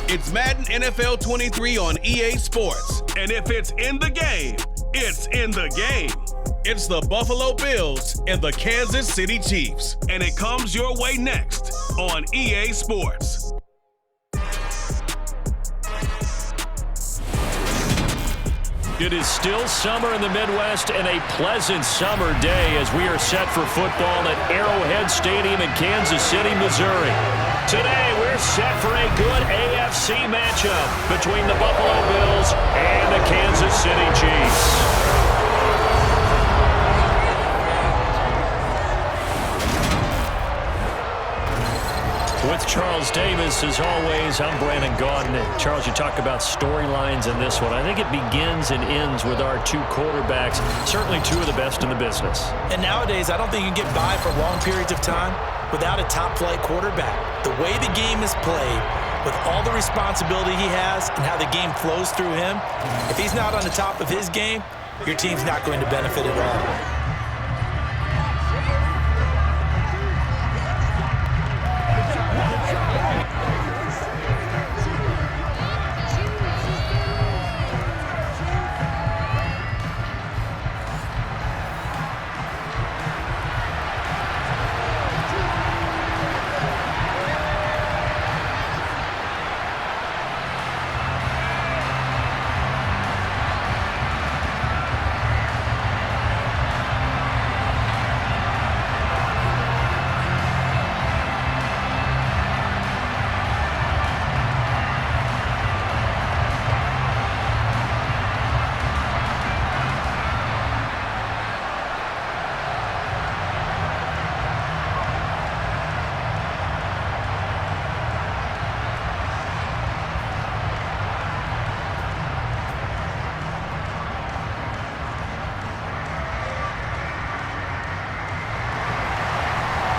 It's Madden NFL 23 on EA Sports. And if it's in the game, it's in the game. It's the Buffalo Bills and the Kansas City Chiefs. And it comes your way next on EA Sports. It is still summer in the Midwest and a pleasant summer day as we are set for football at Arrowhead Stadium in Kansas City, Missouri. Today, we're set for a good AFC matchup between the Buffalo Bills and the Kansas City Chiefs. With Charles Davis, as always, I'm Brandon Gaudin. Charles, you talk about storylines in this one. I think it begins and ends with our two quarterbacks, certainly two of the best in the business. And nowadays, I don't think you can get by for long periods of time without a top-flight quarterback. The way the game is played, with all the responsibility he has and how the game flows through him, if he's not on the top of his game, your team's not going to benefit at all.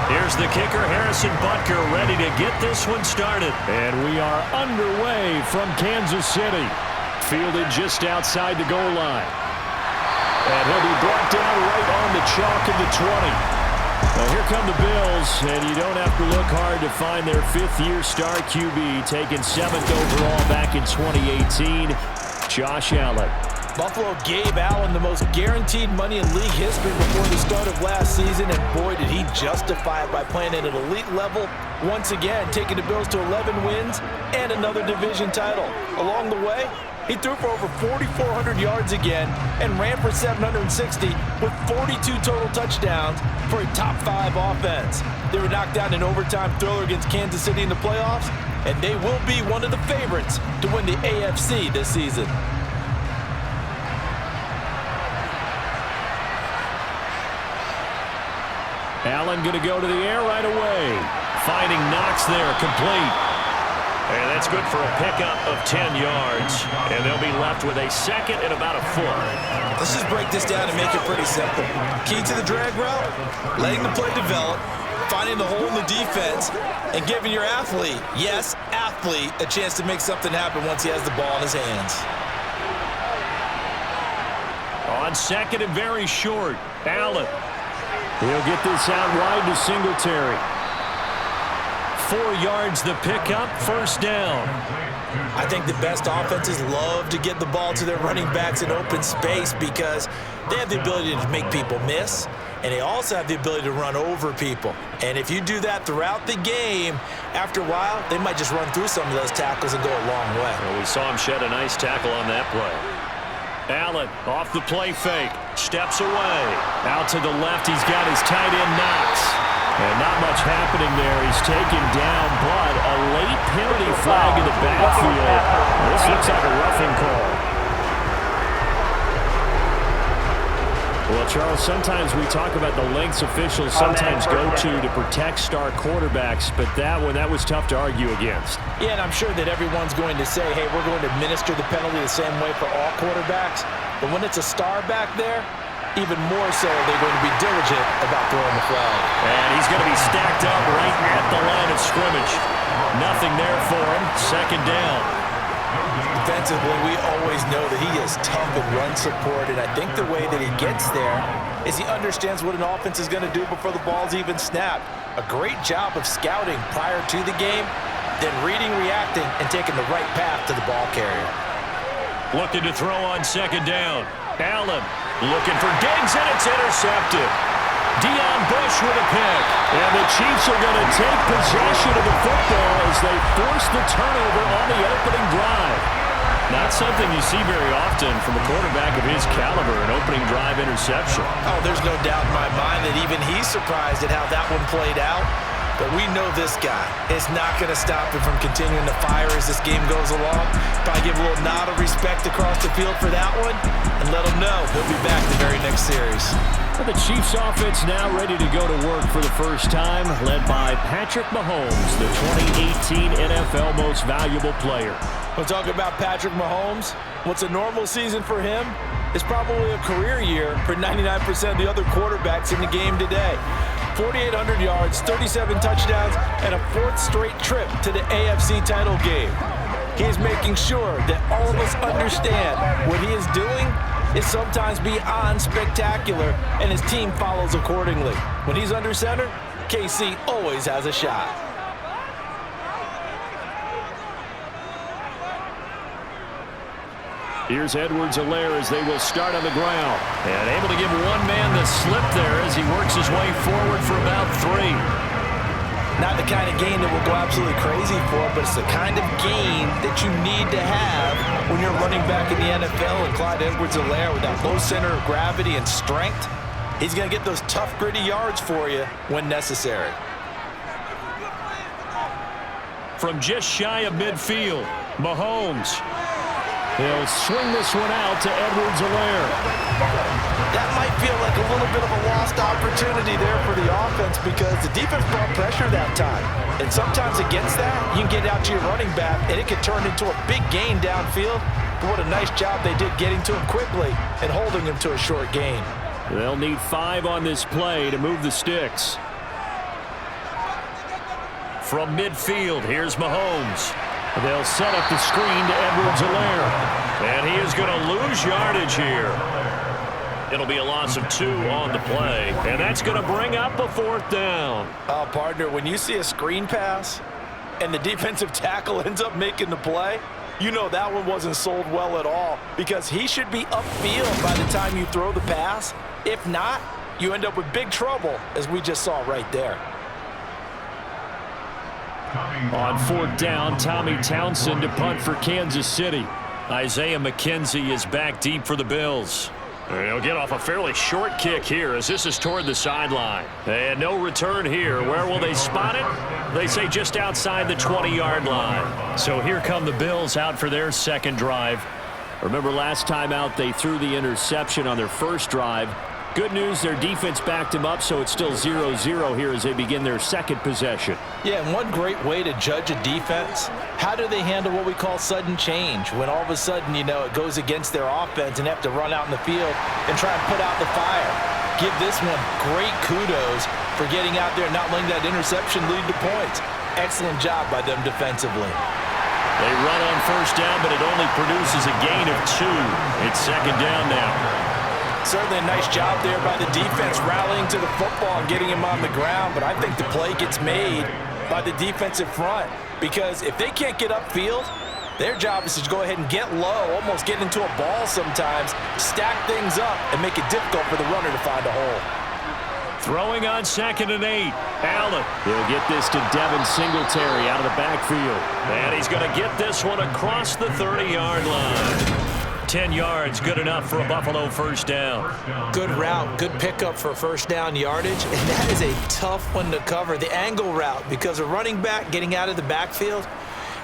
Here's the kicker, Harrison Butker, ready to get this one started. And we are underway from Kansas City. Fielded just outside the goal line. And he'll be brought down right on the chalk of the 20. Well, here come the Bills, and you don't have to look hard to find their fifth-year star QB, taken 7th overall back in 2018, Josh Allen. Buffalo gave Allen the most guaranteed money in league history before the start of last season, and boy, did he justify it by playing at an elite level. Once again, taking the Bills to 11 wins and another division title. Along the way, he threw for over 4,400 yards again and ran for 760 with 42 total touchdowns for a top-5 offense. They were knocked down in overtime thriller against Kansas City in the playoffs, and they will be one of the favorites to win the AFC this season. Allen going to go to the air right away. Finding Knox there, complete. And that's good for a pickup of 10 yards. And they'll be left with a second and about a foot. Let's just break this down and make it pretty simple. Key to the drag route, letting the play develop, finding the hole in the defense, and giving your athlete, yes, athlete, a chance to make something happen once he has the ball in his hands. On second and very short, Allen. He'll get this out wide to Singletary. 4 yards the pickup, first down. I think the best offenses love to get the ball to their running backs in open space because they have the ability to make people miss, and they also have the ability to run over people. And if you do that throughout the game, after a while, they might just run through some of those tackles and go a long way. Well, we saw him shed a nice tackle on that play. Allen off the play fake, steps away. Out to the left, he's got his tight end Knox. And not much happening there. He's taken down, but a late penalty flag in the backfield. This looks like a roughing call. Well, Charles, sometimes we talk about the lengths officials sometimes go to protect star quarterbacks, but that one, that was tough to argue against. Yeah, and I'm sure that everyone's going to say, hey, we're going to administer the penalty the same way for all quarterbacks. But when it's a star back there, even more so, they're going to be diligent about throwing the flag. And he's going to be stacked up right at the line of scrimmage. Nothing there for him. Second down. Defensively, we always know that he is tough in run support, and I think the way that he gets there is he understands what an offense is going to do before the ball's even snapped. A great job of scouting prior to the game, then reading, reacting, and taking the right path to the ball carrier. Looking to throw on second down. Allen looking for Diggs, and it's intercepted. Deion Bush with a pick. And the Chiefs are going to take possession of the football as they force the turnover on the opening drive. Not something you see very often from a quarterback of his caliber, an opening drive interception. Oh, there's no doubt in my mind that even he's surprised at how that one played out. But we know this guy is not going to stop him from continuing to fire as this game goes along. Probably give a little nod of respect across the field for that one and let him know he'll be back the very next series. The Chiefs offense now ready to go to work for the first time, led by Patrick Mahomes, the 2018 NFL Most Valuable Player. We'll talk about Patrick Mahomes. What's a normal season for him is probably a career year for 99% of the other quarterbacks in the game today. 4,800 yards, 37 touchdowns, and a fourth straight trip to the AFC title game. He is making sure that all of us understand what he is doing is sometimes beyond spectacular, and his team follows accordingly. When he's under center, KC always has a shot. Here's Edwards-Helaire as they will start on the ground. And able to give one man the slip there as he works his way forward for about 3. Not the kind of gain that will go absolutely crazy for, but it's the kind of gain that you need to have when you're running back in the NFL. And Clyde Edwards-Helaire, with that low center of gravity and strength, he's going to get those tough, gritty yards for you when necessary. From just shy of midfield, Mahomes. He'll swing this one out to Edwards-Helaire. That might feel like a little bit of a lost opportunity there for the offense because the defense brought pressure that time. And sometimes against that, you can get out to your running back, and it can turn into a big gain downfield. But what a nice job they did getting to him quickly and holding him to a short gain. They'll need 5 on this play to move the sticks. From midfield, here's Mahomes. They'll set up the screen to Edwards-Helaire. And he is going to lose yardage here. It'll be a loss of 2 on the play. And that's going to bring up a 4th down. Oh, partner, when you see a screen pass and the defensive tackle ends up making the play, you know that one wasn't sold well at all because he should be upfield by the time you throw the pass. If not, you end up with big trouble, as we just saw right there. On 4th down, Tommy Townsend to punt for Kansas City. Isaiah McKenzie is back deep for the Bills. He'll get off a fairly short kick here as this is toward the sideline. And no return here. Where will they spot it? They say just outside the 20-yard line. So here come the Bills out for their second drive. Remember last time out they threw the interception on their first drive. Good news, their defense backed him up, so it's still 0-0 here as they begin their second possession. Yeah, and one great way to judge a defense, how do they handle what we call sudden change? When all of a sudden, you know, it goes against their offense and they have to run out in the field and try and put out the fire. Give this one great kudos for getting out there and not letting that interception lead to points. Excellent job by them defensively. They run on first down, but it only produces a gain of 2. It's second down now. Certainly a nice job there by the defense rallying to the football and getting him on the ground, but I think the play gets made by the defensive front because if they can't get upfield, their job is to go ahead and get low, almost get into a ball sometimes, stack things up, and make it difficult for the runner to find a hole. Throwing on 2nd and 8. Allen. He'll get this to Devin Singletary out of the backfield. And he's going to get this one across the 30-yard line. 10 yards, good enough for a Buffalo first down. Good route, good pickup for first down yardage, and that is a tough one to cover, the angle route, because a running back getting out of the backfield,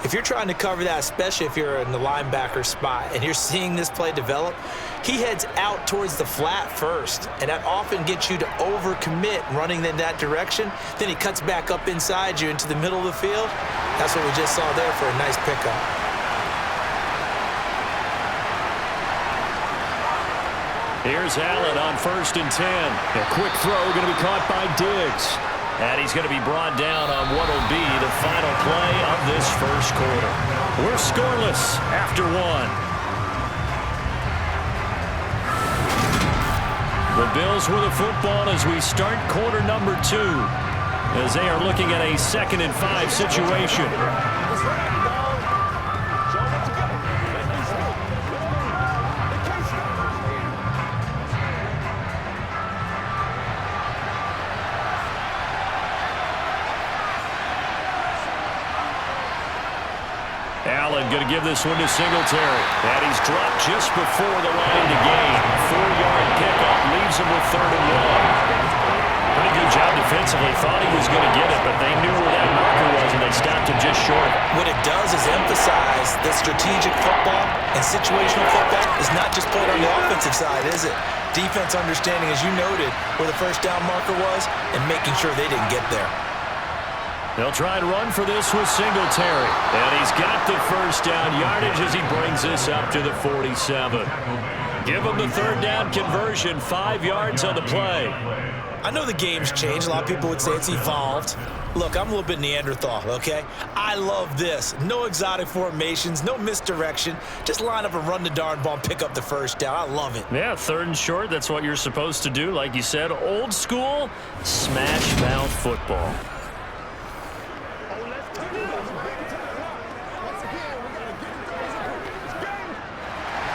if you're trying to cover that, especially if you're in the linebacker spot and you're seeing this play develop, he heads out towards the flat first, and that often gets you to overcommit running in that direction. Then he cuts back up inside you into the middle of the field. That's what we just saw there for a nice pickup. Here's Allen on 1st and 10. A quick throw going to be caught by Diggs. And he's going to be brought down on what will be the final play of this first quarter. We're scoreless after 1. The Bills with the football as we start quarter number 2. as they are looking at a 2nd and 5 situation. Allen going to give this one to Singletary. And he's dropped just before the line to gain. 4-yard pickup leaves him with 3rd and 1. Pretty good job defensively. Thought he was going to get it, but they knew where that marker was, and they stopped him just short. What it does is emphasize that strategic football and situational football is not just played on the offensive side, is it? Defense understanding, as you noted, where the first down marker was and making sure they didn't get there. They'll try and run for this with Singletary. And he's got the first down yardage as he brings this up to the 47. Give him the 3rd down conversion, 5 yards on the play. I know the game's changed. A lot of people would say it's evolved. Look, I'm a little bit Neanderthal, okay? I love this. No exotic formations, no misdirection. Just line up and run the darn ball and pick up the first down. I love it. Yeah, 3rd and short, that's what you're supposed to do. Like you said, old school, smash mouth football.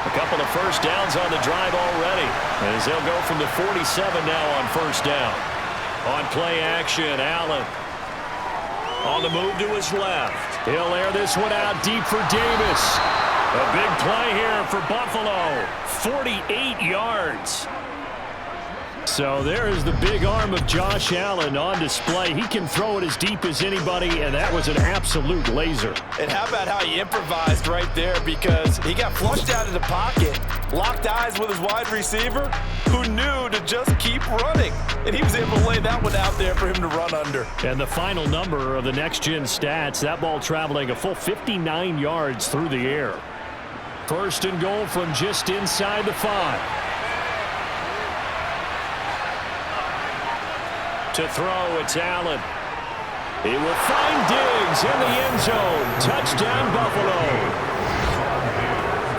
A couple of first downs on the drive already, as they'll go from the 47 now on 1st down. On play action, Allen on the move to his left. He'll air this one out deep for Davis. A big play here for Buffalo, 48 yards. So there is the big arm of Josh Allen on display. He can throw it as deep as anybody, and that was an absolute laser. And how about how he improvised right there, because he got flushed out of the pocket, locked eyes with his wide receiver, who knew to just keep running. And he was able to lay that one out there for him to run under. And the final number of the next-gen stats, that ball traveling a full 59 yards through the air. 1st and goal from just inside the 5. To throw, it's Allen. He will find Diggs in the end zone. Touchdown, Buffalo.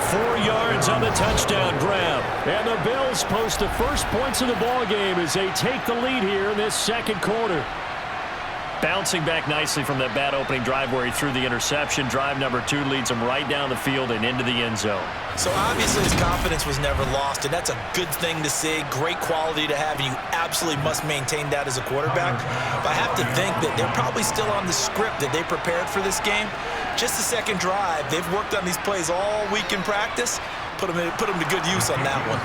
4 yards on the touchdown grab. And the Bills post the first points of the ball game as they take the lead here in this 2nd quarter. Bouncing back nicely from that bad opening drive where he threw the interception. Drive number 2 leads him right down the field and into the end zone. So obviously his confidence was never lost, and that's a good thing to see. Great quality to have, and you absolutely must maintain that as a quarterback. But I have to think that they're probably still on the script that they prepared for this game. Just the 2nd drive. They've worked on these plays all week in practice. Put them to good use on that one.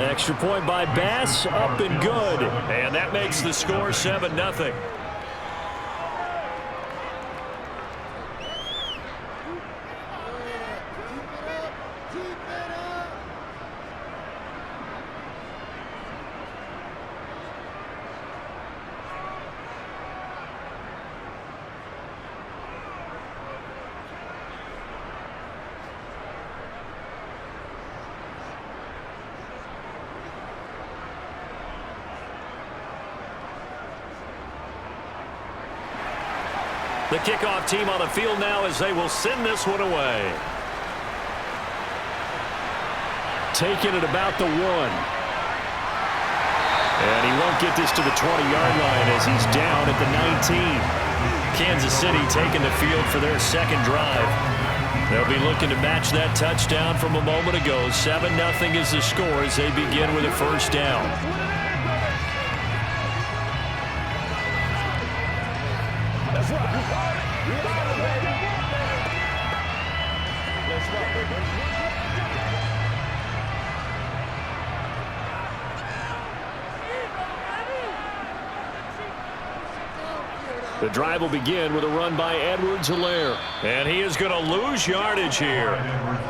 Extra point by Bass, up and good. And that makes the score 7-0. The kickoff team on the field now as they will send this one away. Taking it about the 1. And he won't get this to the 20-yard line as he's down at the 19. Kansas City taking the field for their 2nd drive. They'll be looking to match that touchdown from a moment ago. 7-0 is the score as they begin with a 1st down. The drive will begin with a run by Edwards-Helaire. And he is going to lose yardage here.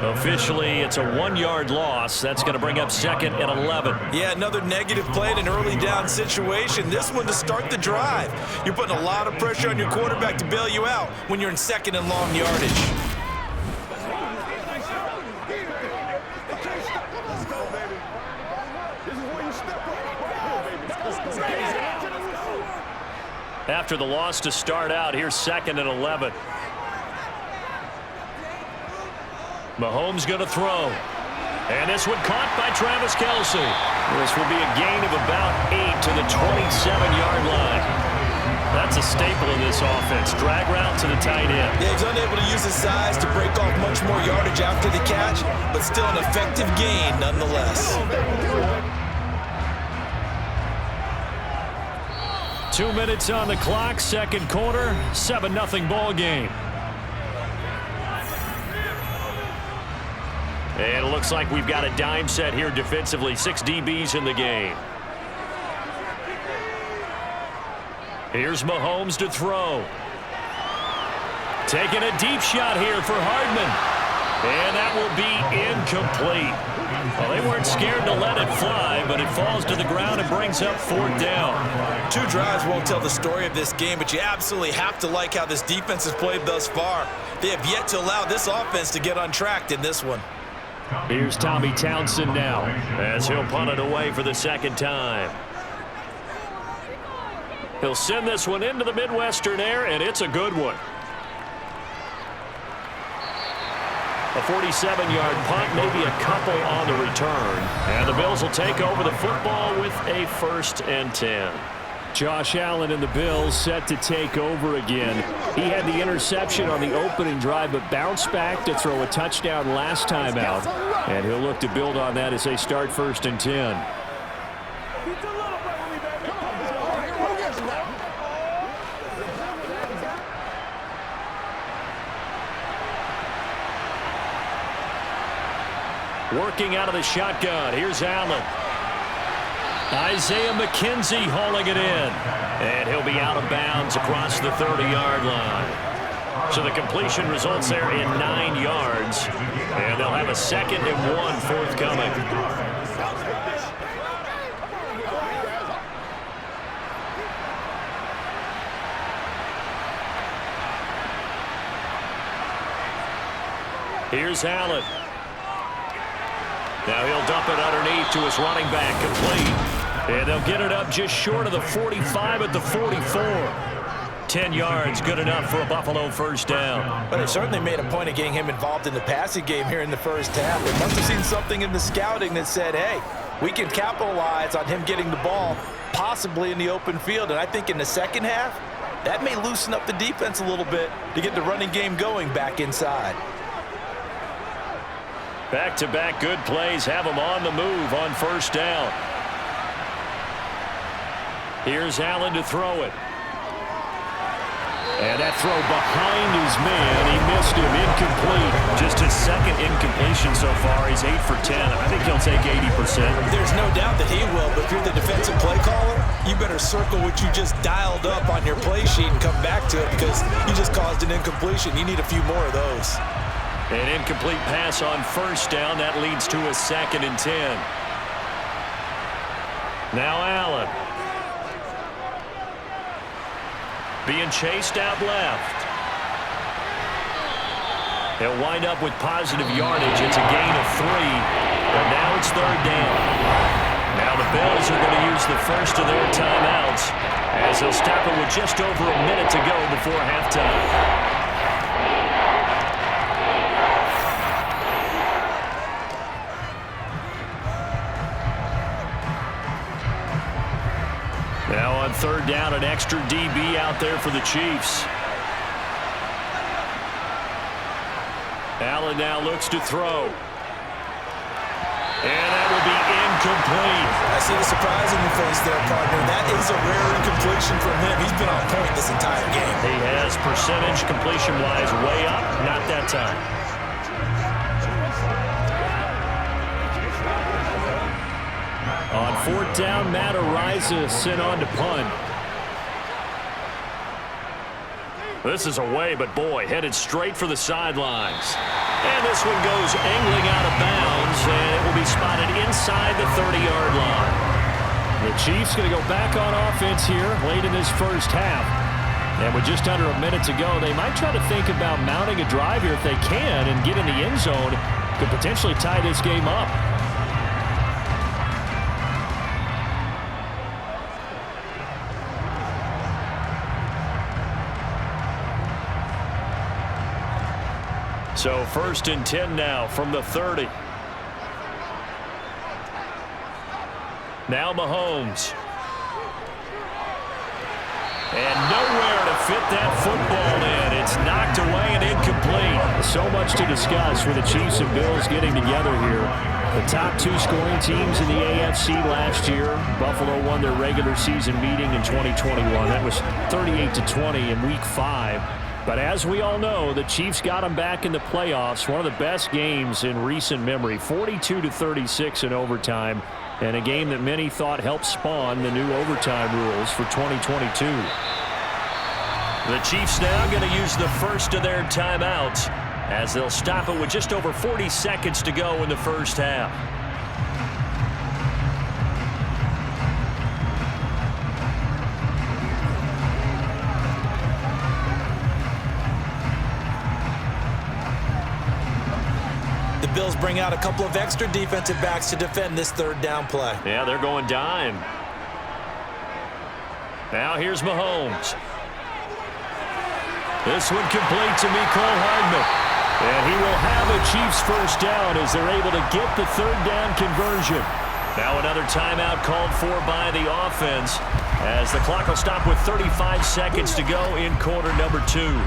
Officially, it's a 1-yard loss. That's going to bring up 2nd and 11. Yeah, another negative play in an early down situation. This one to start the drive. You're putting a lot of pressure on your quarterback to bail you out when you're in 2nd and long yardage. After the loss to start out, here's 2nd and 11. Mahomes going to throw. And this one caught by Travis Kelce. This will be a gain of about 8 to the 27-yard line. That a staple in this offense. Drag route to the tight end. Yeah, he's unable to use his size to break off much more yardage after the catch, but still an effective gain nonetheless. 2 minutes on the clock, second quarter, 7-0 ball game. And it looks like we've got a dime set here defensively. 6 DBs in the game. Here's Mahomes to throw. Taking a deep shot here for Hardman. And that will be incomplete. Well, they weren't scared to let it fly, but it falls to the ground and brings up 4th down. 2 drives won't tell the story of this game, but you absolutely have to like how this defense has played thus far. They have yet to allow this offense to get untracked in this one. Here's Tommy Townsend now, as he'll punt it away for the second time. He'll send this one into the Midwestern air, and it's a good one. A 47-yard punt, maybe a couple on the return. And the Bills will take over the football with a 1st and 10. Josh Allen and the Bills set to take over again. He had the interception on the opening drive, but bounced back to throw a touchdown last time out. And he'll look to build on that as they start 1st and 10. Working out of the shotgun. Here's Allen. Isaiah McKenzie hauling it in. And he'll be out of bounds across the 30-yard line. So the completion results there in 9 yards. And they'll have a 2nd and 1 forthcoming. Here's Allen. Now he'll dump it underneath to his running back, complete. And they'll get it up just short of the 45 at the 44. 10 yards, good enough for a Buffalo 1st down. But they certainly made a point of getting him involved in the passing game here in the first half. They must have seen something in the scouting that said, hey, we can capitalize on him getting the ball, possibly in the open field. And I think in the second half, that may loosen up the defense a little bit to get the running game going back inside. Back-to-back good plays have them on the move on 1st down. Here's Allen to throw it. And that throw behind his man. He missed him. Incomplete. Just his 2nd incompletion so far. He's 8 for 10. I think he'll take 80%. There's no doubt that he will, but if you're the defensive play caller, you better circle what you just dialed up on your play sheet and come back to it because you just caused an incompletion. You need a few more of those. An incomplete pass on 1st down. That leads to a 2nd and 10. Now Allen. Being chased out left. He'll wind up with positive yardage. It's a gain of 3. But now it's 3rd down. Now the Bills are going to use the first of their timeouts as they'll stop it with just over a minute to go before halftime. Now on 3rd down, an extra DB out there for the Chiefs. Allen now looks to throw. And that will be incomplete. I see the surprise in your face there, partner. That is a rare incompletion from him. He's been on point this entire game. He has percentage completion-wise way up. Not that time. On 4th down, Matt Ariza sent on to punt. This is away, but boy, headed straight for the sidelines. And this one goes angling out of bounds, and it will be spotted inside the 30-yard line. The Chiefs going to go back on offense here late in this first half. And with just under a minute to go, they might try to think about mounting a drive here if they can and get in the end zone to potentially tie this game up. So 1st and 10 now from the 30. Now Mahomes. And nowhere to fit that football in. It's knocked away and incomplete. So much to discuss with the Chiefs and Bills getting together here. The top two scoring teams in the AFC last year. Buffalo won their regular season meeting in 2021. That was 38-20 in Week 5. But as we all know, the Chiefs got them back in the playoffs. One of the best games in recent memory. 42-36 in overtime. And a game that many thought helped spawn the new overtime rules for 2022. The Chiefs now going to use the first of their timeouts as they'll stop it with just over 40 seconds to go in the first half. The Bills bring out a couple of extra defensive backs to defend this third down play. Yeah, they're going dime. Now here's Mahomes. This one complete to Mecole Hardman. And he will have a Chiefs first down as they're able to get the third down conversion. Now another timeout called for by the offense as the clock will stop with 35 seconds to go in quarter number 2.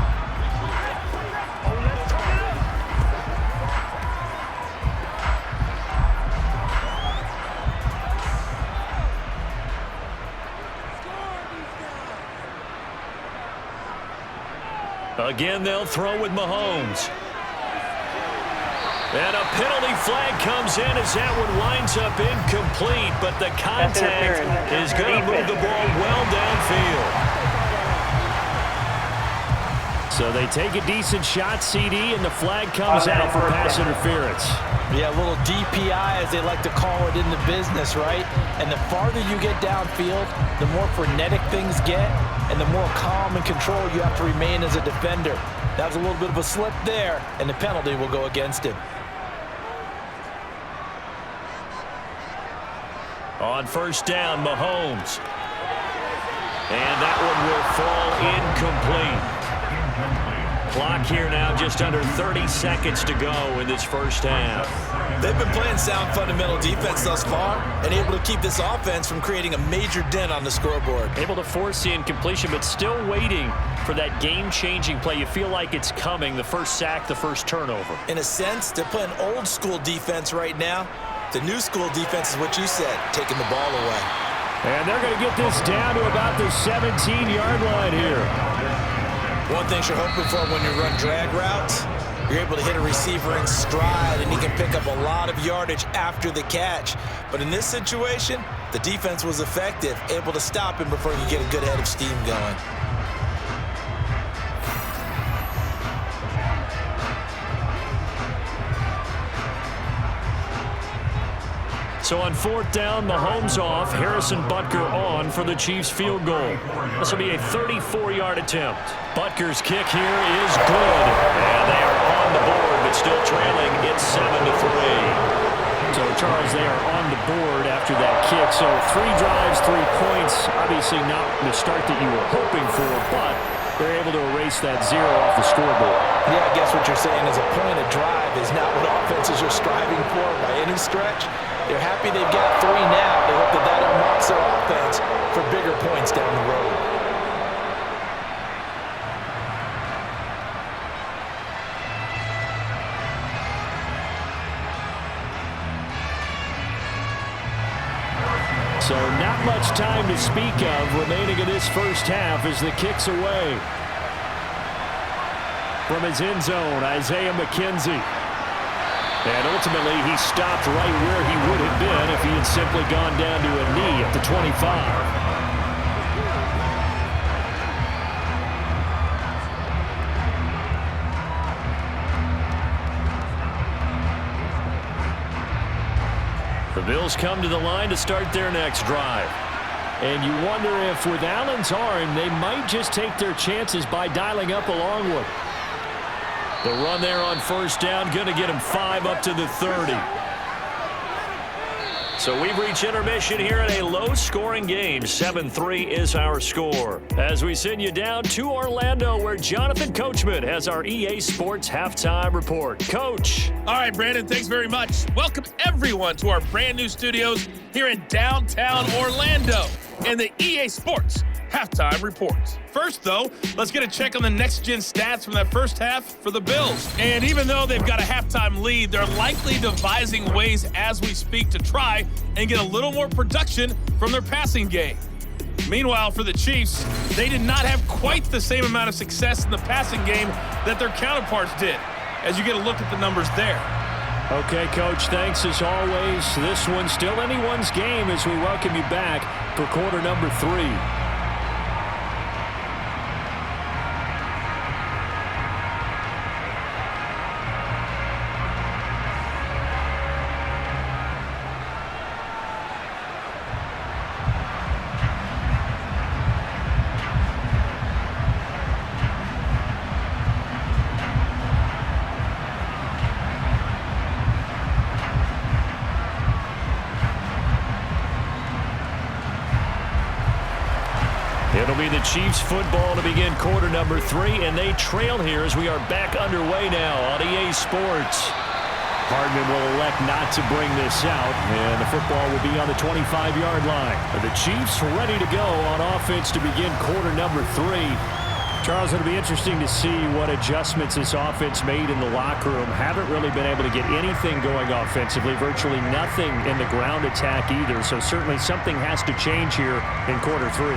Again, they'll throw with Mahomes. And a penalty flag comes in as that one winds up incomplete, but the contact is going to move the ball well downfield. So they take a decent shot, CD, and the flag comes out for pass interference. Yeah, a little DPI, as they like to call it in the business, right? And the farther you get downfield, the more frenetic things get, and the more calm and control you have to remain as a defender. That was a little bit of a slip there, and the penalty will go against him. On first down, Mahomes. And that one will fall incomplete. Clock here now just under 30 seconds to go in this first half. They've been playing sound fundamental defense thus far and able to keep this offense from creating a major dent on the scoreboard. Able to force the incompletion, but still waiting for that game-changing play. You feel like it's coming, the first sack, the first turnover. In a sense, they're playing old-school defense right now. The new school defense is what you said, taking the ball away. And they're going to get this down to about the 17-yard line here. One thing you're hoping for when you run drag routes, you're able to hit a receiver in stride, and he can pick up a lot of yardage after the catch. But in this situation, the defense was effective, able to stop him before you get a good head of steam going. So on fourth down, Mahomes off, Harrison Butker on for the Chiefs field goal. This will be a 34-yard attempt. Butker's kick here is good. And they are on the board, but still trailing. It's 7-3. So, Charles, they are on the board after that kick. So 3 drives, 3 points. Obviously not the start that you were hoping for, but they're able to erase that 0 off the scoreboard. Yeah, I guess what you're saying is a point of drive is not what offenses are striving for by any stretch. They're happy they've got 3 now. They hope that that unlocks their offense for bigger points down the road. So not much time to speak of remaining in this first half as the kick's away. From his end zone, Isaiah McKenzie. And ultimately, he stopped right where he would have been if he had simply gone down to a knee at the 25. The Bills come to the line to start their next drive. And you wonder if with Allen's arm, they might just take their chances by dialing up a long one. The run there on first down, going to get him 5 up to the 30. So we've reached intermission here in a low-scoring game. 7-3 is our score. As we send you down to Orlando, where Jonathan Coachman has our EA Sports Halftime Report. Coach. All right, Brandon, thanks very much. Welcome, everyone, to our brand new studios here in downtown Orlando and the EA Sports halftime reports. First, though, let's get a check on the next-gen stats from that first half for the Bills. And even though they've got a halftime lead, they're likely devising ways as we speak to try and get a little more production from their passing game. Meanwhile, for the Chiefs, they did not have quite the same amount of success in the passing game that their counterparts did, as you get a look at the numbers there. Okay, Coach, thanks as always. This one's still anyone's game as we welcome you back for quarter number 3. It'll be the Chiefs football to begin quarter number 3, and they trail here as we are back underway now on EA Sports. Hardman will elect not to bring this out, and the football will be on the 25-yard line. The Chiefs ready to go on offense to begin quarter number 3. Charles, it'll be interesting to see what adjustments this offense made in the locker room. Haven't really been able to get anything going offensively, virtually nothing in the ground attack either, so certainly something has to change here in quarter 3.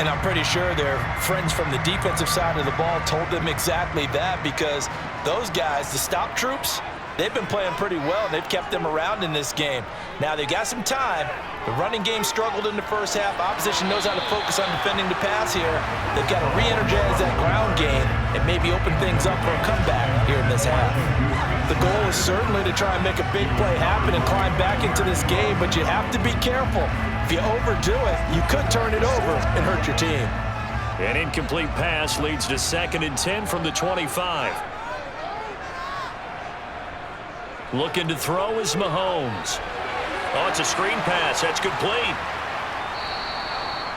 And I'm pretty sure their friends from the defensive side of the ball told them exactly that, because those guys, the stop troops, they've been playing pretty well. They've kept them around in this game. Now, they've got some time. The running game struggled in the first half. Opposition knows how to focus on defending the pass here. They've got to re-energize that ground game and maybe open things up for a comeback here in this half. The goal is certainly to try and make a big play happen and climb back into this game, but you have to be careful. If you overdo it, you could turn it over and hurt your team. An incomplete pass leads to 2nd and 10 from the 25. Looking to throw is Mahomes. Oh, it's a screen pass. That's complete.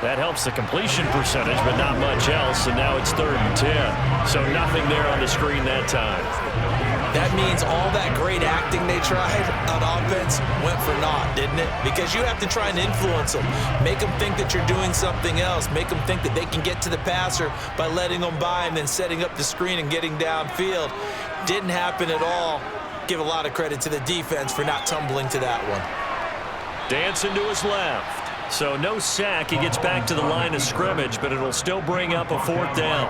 That helps the completion percentage, but not much else, and now it's 3rd and 10. So nothing there on the screen that time. That means all that great acting they tried on offense went for naught, didn't it? Because you have to try and influence them. Make them think that you're doing something else. Make them think that they can get to the passer by letting them by and then setting up the screen and getting downfield. Didn't happen at all. Give a lot of credit to the defense for not tumbling to that one. Dancing to his left. So no sack. He gets back to the line of scrimmage, but it'll still bring up a 4th down.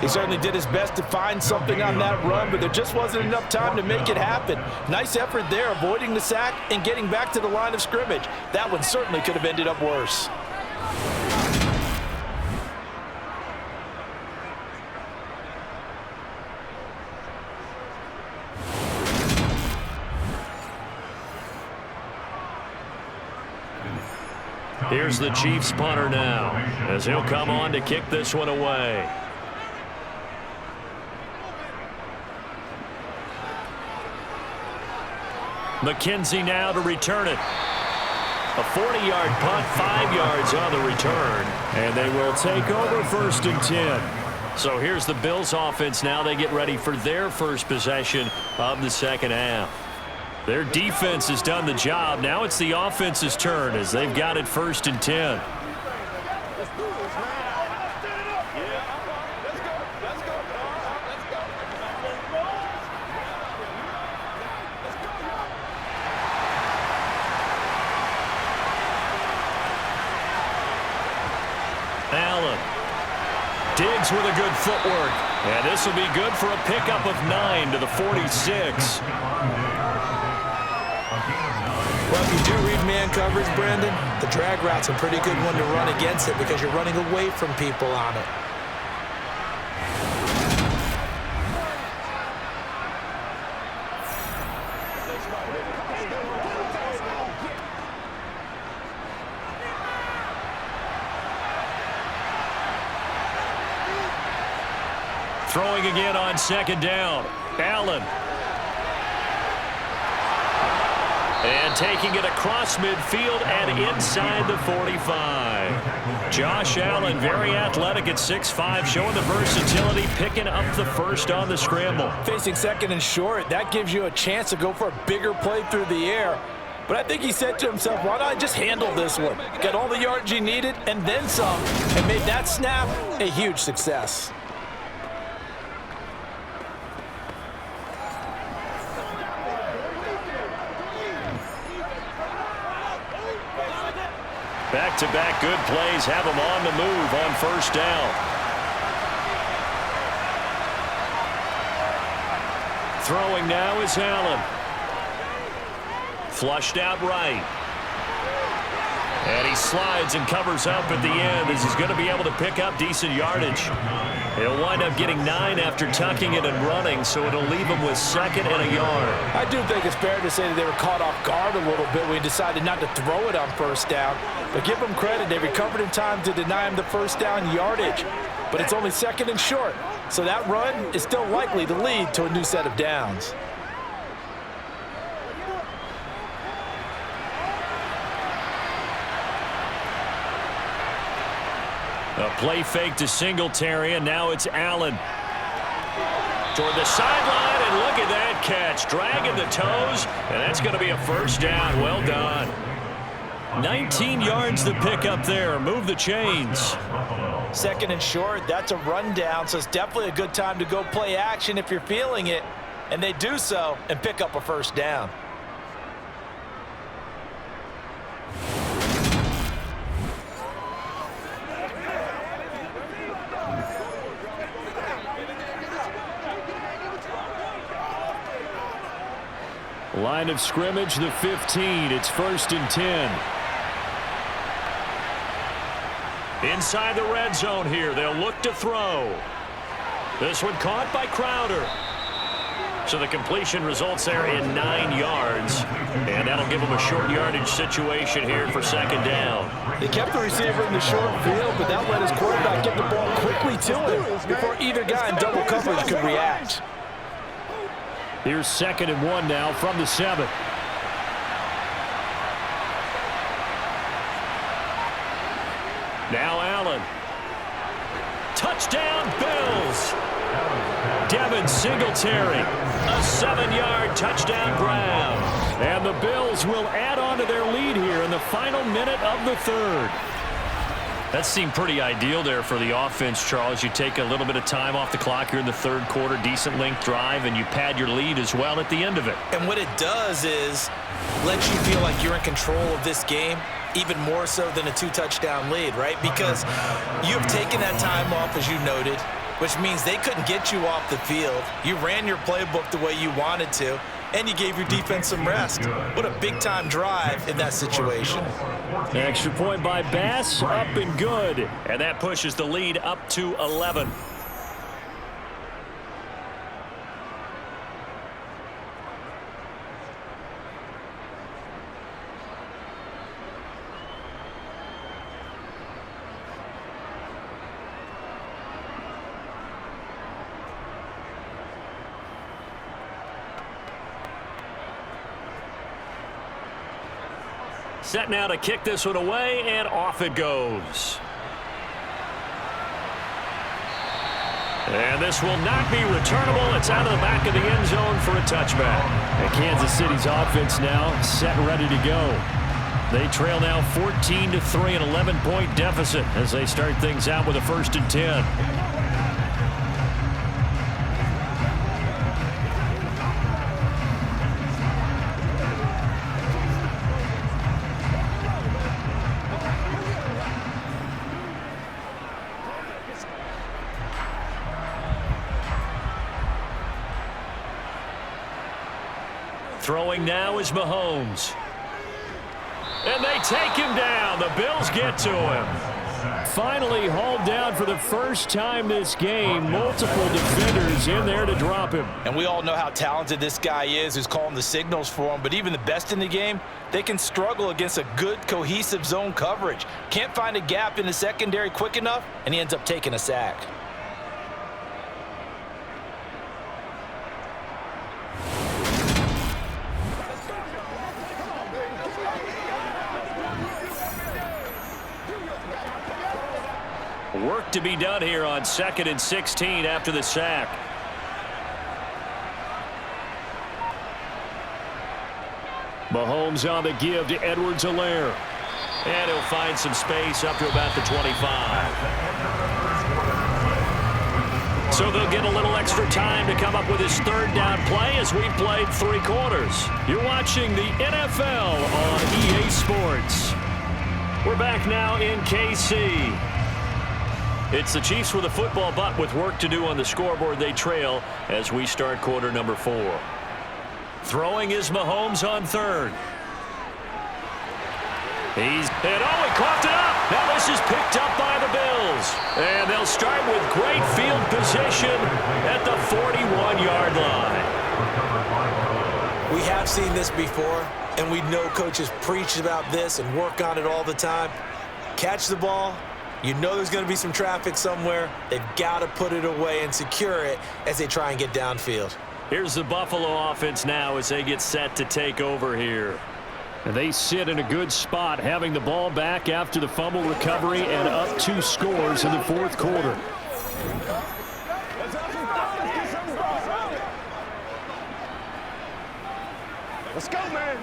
He certainly did his best to find something on that run, but there just wasn't enough time to make it happen. Nice effort there, avoiding the sack and getting back to the line of scrimmage. That one certainly could have ended up worse. Here's the Chiefs punter now, as he'll come on to kick this one away. McKenzie now to return it. A 40-yard punt, 5 yards on the return, and they will take over 1st and 10. So here's the Bills offense now. They get ready for their first possession of the second half. Their defense has done the job. Now it's the offense's turn as they've got it 1st and 10. Allen digs with a good footwork, and this will be good for a pickup of 9 to the 46. Well, if you do read man coverage, Brandon, the drag route's a pretty good one to run against it because you're running away from people on it. Throwing again on 2nd down. Allen. And taking it across midfield and inside the 45. Josh Allen, very athletic at 6'5", showing the versatility, picking up the first on the scramble. Facing 2nd and short, that gives you a chance to go for a bigger play through the air. But I think he said to himself, why not just handle this one? Get all the yards he needed and then some, and made that snap a huge success. Back-to-back good plays have him on the move on first down. Throwing now is Allen. Flushed out right. And he slides and covers up at the end as he's going to be able to pick up decent yardage. He'll wind up getting 9 after tucking it and running, so it'll leave him with 2nd and a yard. I do think it's fair to say that they were caught off guard a little bit when he decided not to throw it on first down. But give them credit, they recovered in time to deny him the first down yardage. But it's only 2nd and short, so that run is still likely to lead to a new set of downs. A play fake to Singletary, and now it's Allen. Toward the sideline, and look at that catch. Dragging the toes, and that's going to be a first down. Well done. 19 yards to pick up there. Move the chains. 2nd and short, that's a rundown, so it's definitely a good time to go play action if you're feeling it. And they do so and pick up a first down. Line of scrimmage, the 15. It's 1st and 10. Inside the red zone here. They'll look to throw. This one caught by Crowder. So the completion results there in 9 yards. And that'll give them a short yardage situation here for 2nd down. They kept the receiver in the short field, but that let his quarterback get the ball quickly to him before either guy in double coverage could react. Here's 2nd and 1 now from the 7. Now Allen. Touchdown, Bills. Devin Singletary. A 7-yard touchdown grab. And the Bills will add on to their lead here in the final minute of the 3rd. That seemed pretty ideal there for the offense, Charles. You take a little bit of time off the clock here in the 3rd quarter, decent length drive, and you pad your lead as well at the end of it. And what it does is let you feel like you're in control of this game, even more so than a 2-touchdown lead, right? Because you've taken that time off, as you noted, which means they couldn't get you off the field. You ran your playbook the way you wanted to, and you gave your defense some rest. What a big-time drive in that situation. An extra point by Bass, up and good. And that pushes the lead up to 11. Set now to kick this one away, and off it goes. And this will not be returnable. It's out of the back of the end zone for a touchback. And Kansas City's offense now set ready to go. They trail now 14-3, an 11-point deficit as they start things out with a 1st and 10. Throwing now is Mahomes. And they take him down. The Bills get to him. Finally hauled down for the first time this game. Multiple defenders in there to drop him. And we all know how talented this guy is who's calling the signals for him. But even the best in the game, they can struggle against a good, cohesive zone coverage. Can't find a gap in the secondary quick enough, and he ends up taking a sack. Work to be done here on 2nd and 16 after the sack. Mahomes on the give to Edwards-Helaire. And he'll find some space up to about the 25. So they'll get a little extra time to come up with his third down play as we played 3 quarters. You're watching the NFL on EA Sports. We're back now in KC. It's the Chiefs with a football, but with work to do on the scoreboard, they trail as we start quarter number 4. Throwing is Mahomes on third. He coughed it up. Now this is picked up by the Bills. And they'll start with great field position at the 41-yard line. We have seen this before, and we know coaches preach about this and work on it all the time. Catch the ball. You know there's going to be some traffic somewhere. They've got to put it away and secure it as they try and get downfield. Here's the Buffalo offense now as they get set to take over here. And they sit in a good spot, having the ball back after the fumble recovery and up 2 scores in the 4th quarter. Let's go, man.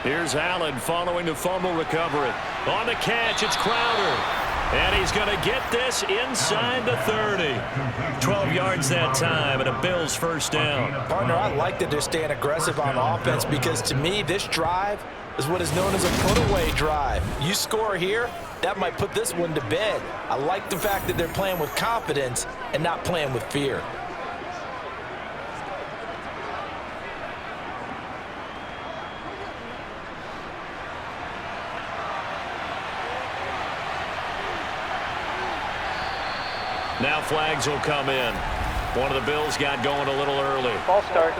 Here's Allen following the fumble recovery. On the catch, it's Crowder. And he's going to get this inside the 30. 12 yards that time, and a Bills first down. Partner, I like that they're staying aggressive on offense because, to me, this drive is what is known as a put-away drive. You score here, that might put this one to bed. I like the fact that they're playing with confidence and not playing with fear. Now flags will come in. One of the Bills got going a little early. Ball start.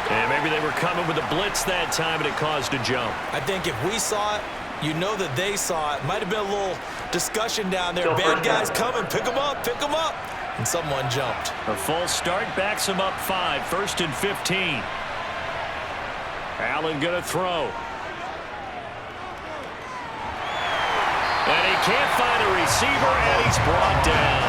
And maybe they were coming with a blitz that time, and it caused a jump. I think if we saw it, you know that they saw it. Might have been a little discussion down there. Bad guys coming. Pick them up. Pick them up. And someone jumped. A false start backs them up 5. 1st and 15. Allen going to throw. And he can't find a receiver, and he's brought down.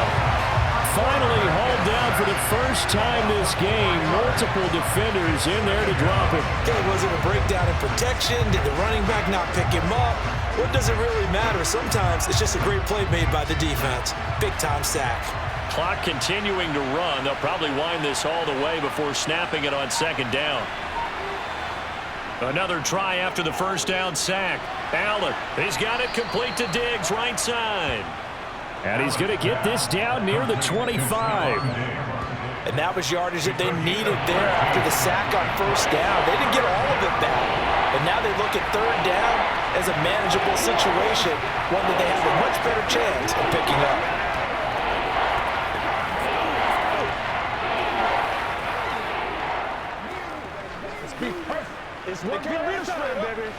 Finally hauled down for the first time this game. Multiple defenders in there to drop him. Okay, was it a breakdown in protection? Did the running back not pick him up? What does it really matter? Sometimes it's just a great play made by the defense. Big-time sack. Clock continuing to run. They'll probably wind this all the way before snapping it on 2nd down. Another try after the first down sack. Allen, he's got it complete to Diggs, right side. And he's going to get this down near the 25. And that was yardage that they needed there after the sack on 1st down. They didn't get all of it back. But now they look at 3rd down as a manageable situation, one that they have a much better chance of picking up. It's working real time, baby.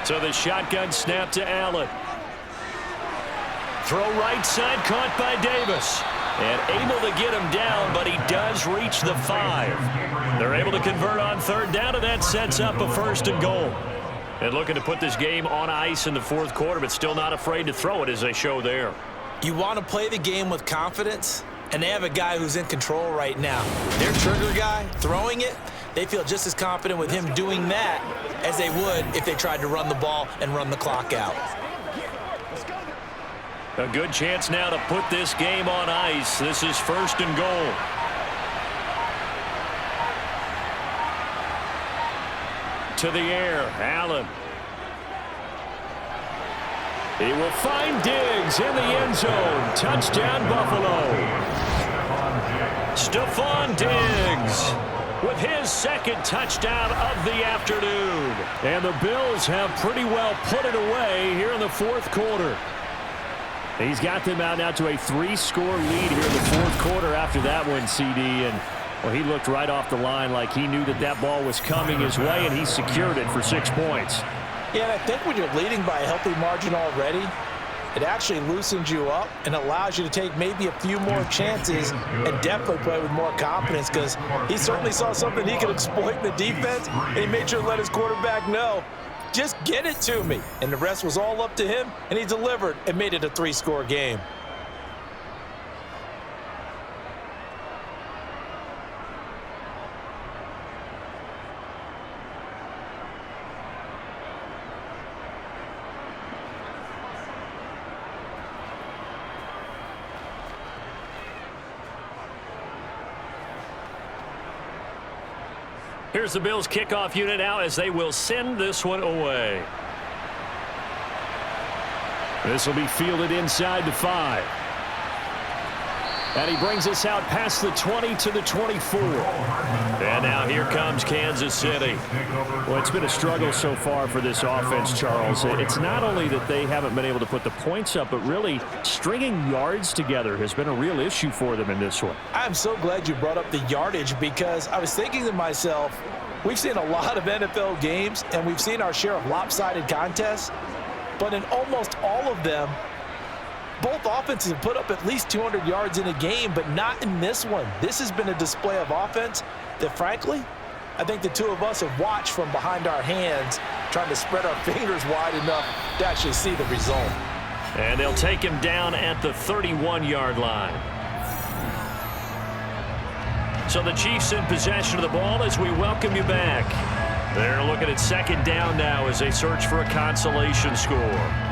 So the shotgun snap to Allen. Throw right side, caught by Davis. And able to get him down, but he does reach the 5. They're able to convert on 3rd down, and that sets up a 1st and goal. And looking to put this game on ice in the 4th quarter, but still not afraid to throw it as they show there. You want to play the game with confidence, and they have a guy who's in control right now. Their trigger guy, throwing it, they feel just as confident with him doing that as they would if they tried to run the ball and run the clock out. A good chance now to put this game on ice. This is 1st and goal. To the air, Allen. He will find Diggs in the end zone. Touchdown, Buffalo. Stephon Diggs with his 2nd touchdown of the afternoon. And the Bills have pretty well put it away here in the 4th quarter. He's got them out now to a 3-score lead here in the 4th quarter after that one, CD. And well, he looked right off the line like he knew that that ball was coming his way, and he secured it for 6 points. Yeah, and I think when you're leading by a healthy margin already, It actually loosens you up and allows you to take maybe a few more chances and definitely play with more confidence, because he certainly saw something he could exploit in the defense, and he made sure to let his quarterback know, just get it to me. And the rest was all up to him, and he delivered and made it a 3-score game. Here's the Bills kickoff unit now as they will send this one away. This will be fielded inside the 5. And he brings us out past the 20 to the 24. And now here comes Kansas City. Well, it's been a struggle so far for this offense, Charles. It's not only that they haven't been able to put the points up, but really stringing yards together has been a real issue for them in this one. I'm so glad you brought up the yardage, because I was thinking to myself, we've seen a lot of NFL games, and we've seen our share of lopsided contests, but in almost all of them, both offenses have put up at least 200 yards in a game, but not in this one. This has been a display of offense that, frankly, I think the two of us have watched from behind our hands, trying to spread our fingers wide enough to actually see the result. And they'll take him down at the 31-yard line. So the Chiefs in possession of the ball as we welcome you back. They're looking at second down now as they search for a consolation score.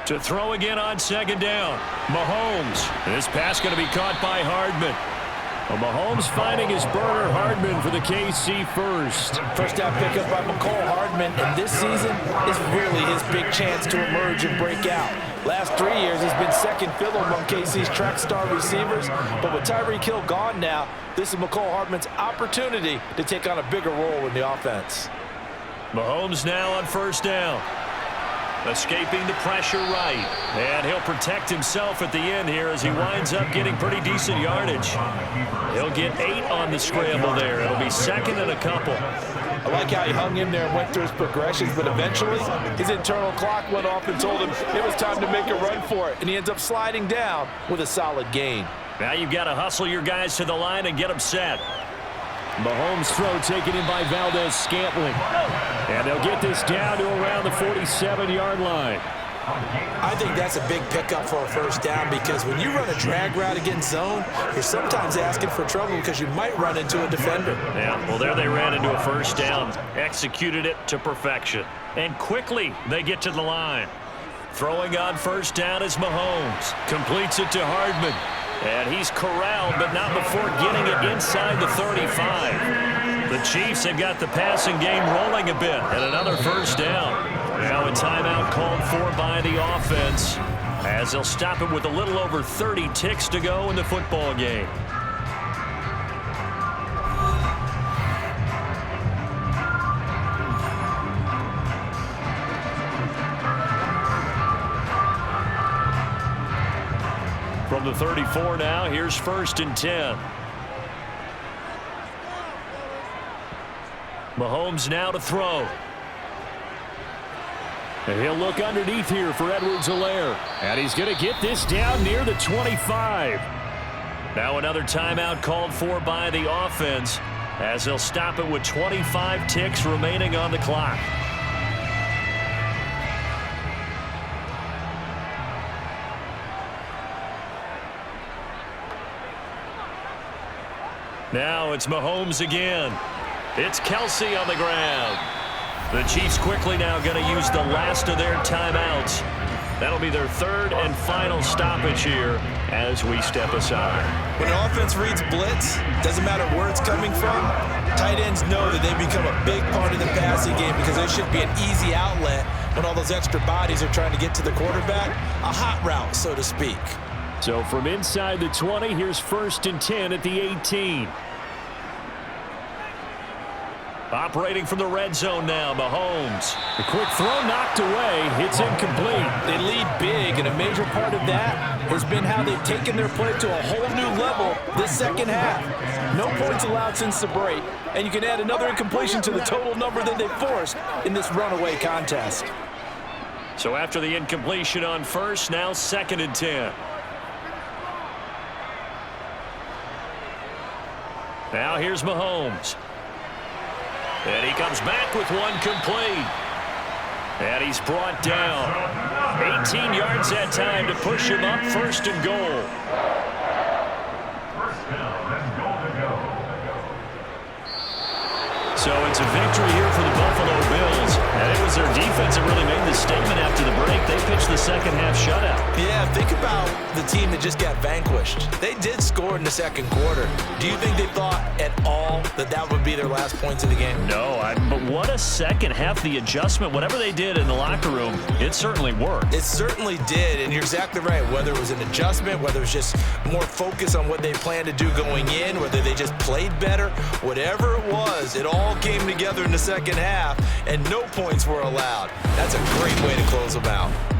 To throw again on second down. Mahomes. This pass going to be caught by Hardman. Well, Mahomes finding his burner, Hardman, for the KC first. First down pickup by McCole Hardman, and this season is really his big chance to emerge and break out. Last 3 years, he's been second fiddle among KC's track star receivers, but with Tyreek Hill gone now, this is McCole Hardman's opportunity to take on a bigger role in the offense. Mahomes now on first down. Escaping the pressure right. And he'll protect himself at the end here as he winds up getting pretty decent yardage. He'll get 8 on the scramble there. It'll be second and a couple. I like how he hung in there and went through his progressions, but eventually his internal clock went off and told him it was time to make a run for it, and he ends up sliding down with a solid gain. Now you've got to hustle your guys to the line and get them set. Mahomes' throw taken in by Valdez-Scantling. And they'll get this down to around the 47-yard line. I think that's a big pickup for a first down, because when you run a drag route against zone, you're sometimes asking for trouble because you might run into a defender. Yeah, well, there they ran into a first down. Executed it to perfection. And quickly they get to the line. Throwing on first down is Mahomes. Completes it to Hardman. And he's corralled, but not before getting it inside the 35. The Chiefs have got the passing game rolling a bit, and another first down. Now a timeout called for by the offense, as they'll stop it with a little over 30 ticks to go in the football game. From the 34 now, here's first and 10. Mahomes now to throw. And he'll look underneath here for Edwards-Helaire. And he's going to get this down near the 25. Now another timeout called for by the offense, as they'll stop it with 25 ticks remaining on the clock. Now it's Mahomes again. It's Kelsey on the ground. The Chiefs quickly now going to use the last of their timeouts. That'll be their third and final stoppage here as we step aside. When an offense reads blitz, doesn't matter where it's coming from, tight ends know that they become a big part of the passing game, because there should be an easy outlet when all those extra bodies are trying to get to the quarterback. A hot route, so to speak. So from inside the 20, here's first and 10 at the 18. Operating from the red zone now, Mahomes. The quick throw knocked away. It's incomplete. They lead big, and a major part of that has been how they've taken their play to a whole new level this second half. No points allowed since the break, and you can add another incompletion to the total number that they forced in this runaway contest. So after the incompletion on first, now 2nd and 10. Now here's Mahomes. And he comes back with one complete. And he's brought down. 18 yards that time to push him up, 1st and goal. So it's a victory here for the Buffalo Bills. And it was their defense that really made the statement after the break. They pitched the second half shutout. Yeah, think about the team that just got vanquished. They did score in the second quarter. Do you think they thought at all that that would be their last points of the game? No, but what a second half. The adjustment, whatever they did in the locker room, it certainly worked. It certainly did, and you're exactly right. Whether it was an adjustment, whether it was just more focus on what they planned to do going in, whether they just played better, whatever it was, it all came together in the second half, and no points were allowed. That's a great way to close them out.